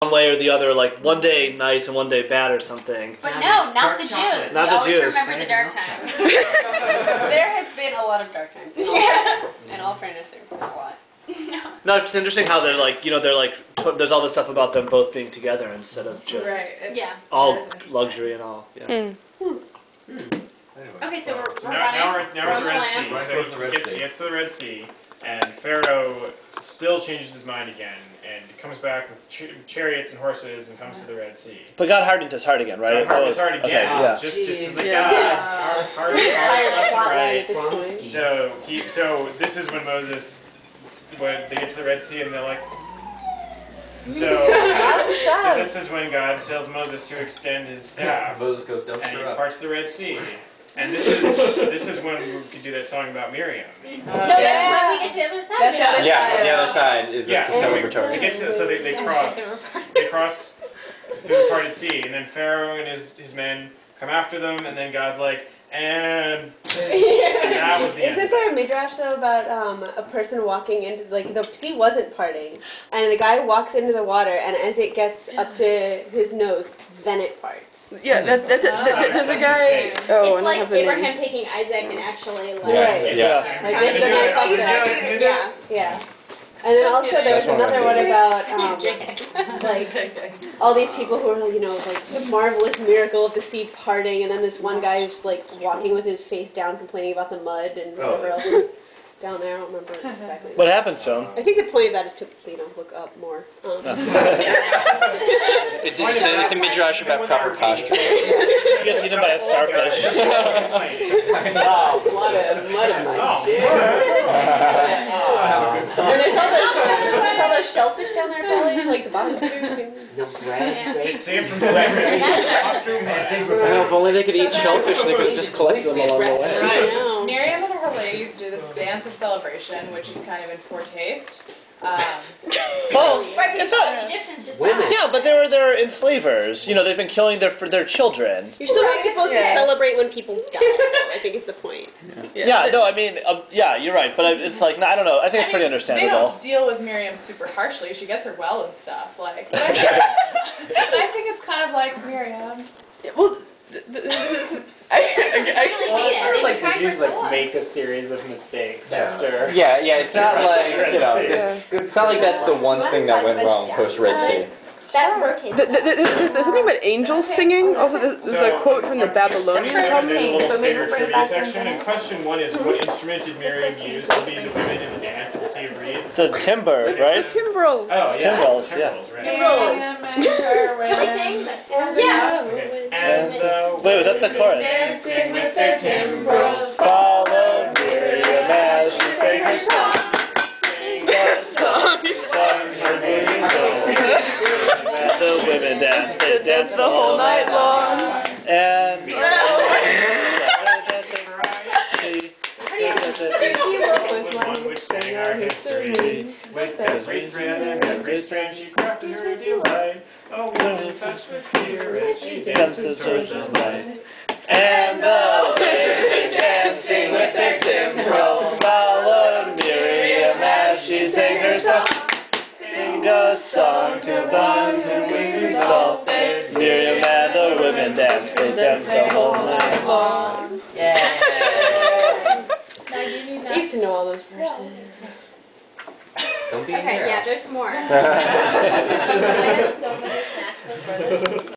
one way or the other, like one day nice and one day bad or something. But no, not the Jews. Not we the always Jews. remember the dark times. There have been a lot of dark times. Yes. In all fairness, there have been a lot. No, it's interesting how they're like, there's all this stuff about them both being together instead of just all luxury and all. Yeah. Okay, so we're now we're at the Red land. Sea. So he gets to the Red Sea, and Pharaoh still changes his mind again, and comes back with chariots and horses, and comes to the Red Sea. But God hardened his heart again, right? God hardened his heart again. Okay, yeah. Just like God's heart right. So this is when they get to the Red Sea, and they're like. So this is when God tells Moses to extend his staff. Moses goes dumpster and he up. parts the Red Sea. And this is when we could do that song about Miriam. No, that's when we get to the other side. The other side is the celebratory. They cross through the parted sea, and then Pharaoh and his men come after them, and then God's like, and that was the end. Isn't there a midrash though about a person walking into the sea wasn't parting, and the guy walks into the water, and as it gets up to his nose, then it parts. Yeah, there's a guy. Oh, It's and like I have the Abraham name. taking Isaac and actually like. Right. Yeah. And then also there's another one about all these people who are like the marvelous miracle of the sea parting, and then this one guy who's just like walking with his face down, complaining about the mud and whatever else is down there. I don't remember exactly. What happens to him? I think the point of that is to look up more. It's a midrash about proper posture. He gets eaten by a starfish. Mud of my shit. And there's all those shellfish down there, probably, like the bottom feeders. It's saved from slavery. If only they could eat shellfish, they could just collect them along the way. I know. Miriam and her ladies do this dance of celebration, which is kind of in poor taste. Well, Right, it's because not. the Egyptians just Yeah, but they're enslavers. They've been killing their children. You're still not supposed to celebrate when people die, though, I think is the point. Yeah, no, I mean, yeah, you're right, but it's like, no, I don't know. I think it's pretty They understandable. don't deal with Miriam super harshly. She gets her well and stuff. But I think it's kind of like Miriam. Well, It's sort of like the Jews make a series of mistakes after. Yeah, it's not like it's not like that's the one thing that went wrong post Red Sea. That rotates. there's something about angels singing. Also, there's a quote from the Babylonians. There's a little Saber trivia section, and question 1 is, what instrument did Miriam use to lead the women in the dance at the Sea of Reeds? It's a timber, right? Timbrel. Oh, yeah. Timbrels, Timbrels, right. Can we sing? Yeah. Okay. And Wait, that's the chorus. dancing with their timbrels, Followed Miriam as she sang her song. sing The song. The women dance, they dance The whole night long. And was one which sang our history. With every thread and every strand she crafted her delight. A woman touched with spirit, she dances towards the light. And the women dancing with their timbrels followed Miriam as she sang her song. Sing a song to bind whom we exalted. Miriam and the women dance, they dance the whole night long. I used to know all those verses. Don't be Okay, yeah, there's more. I had so many snacks for this.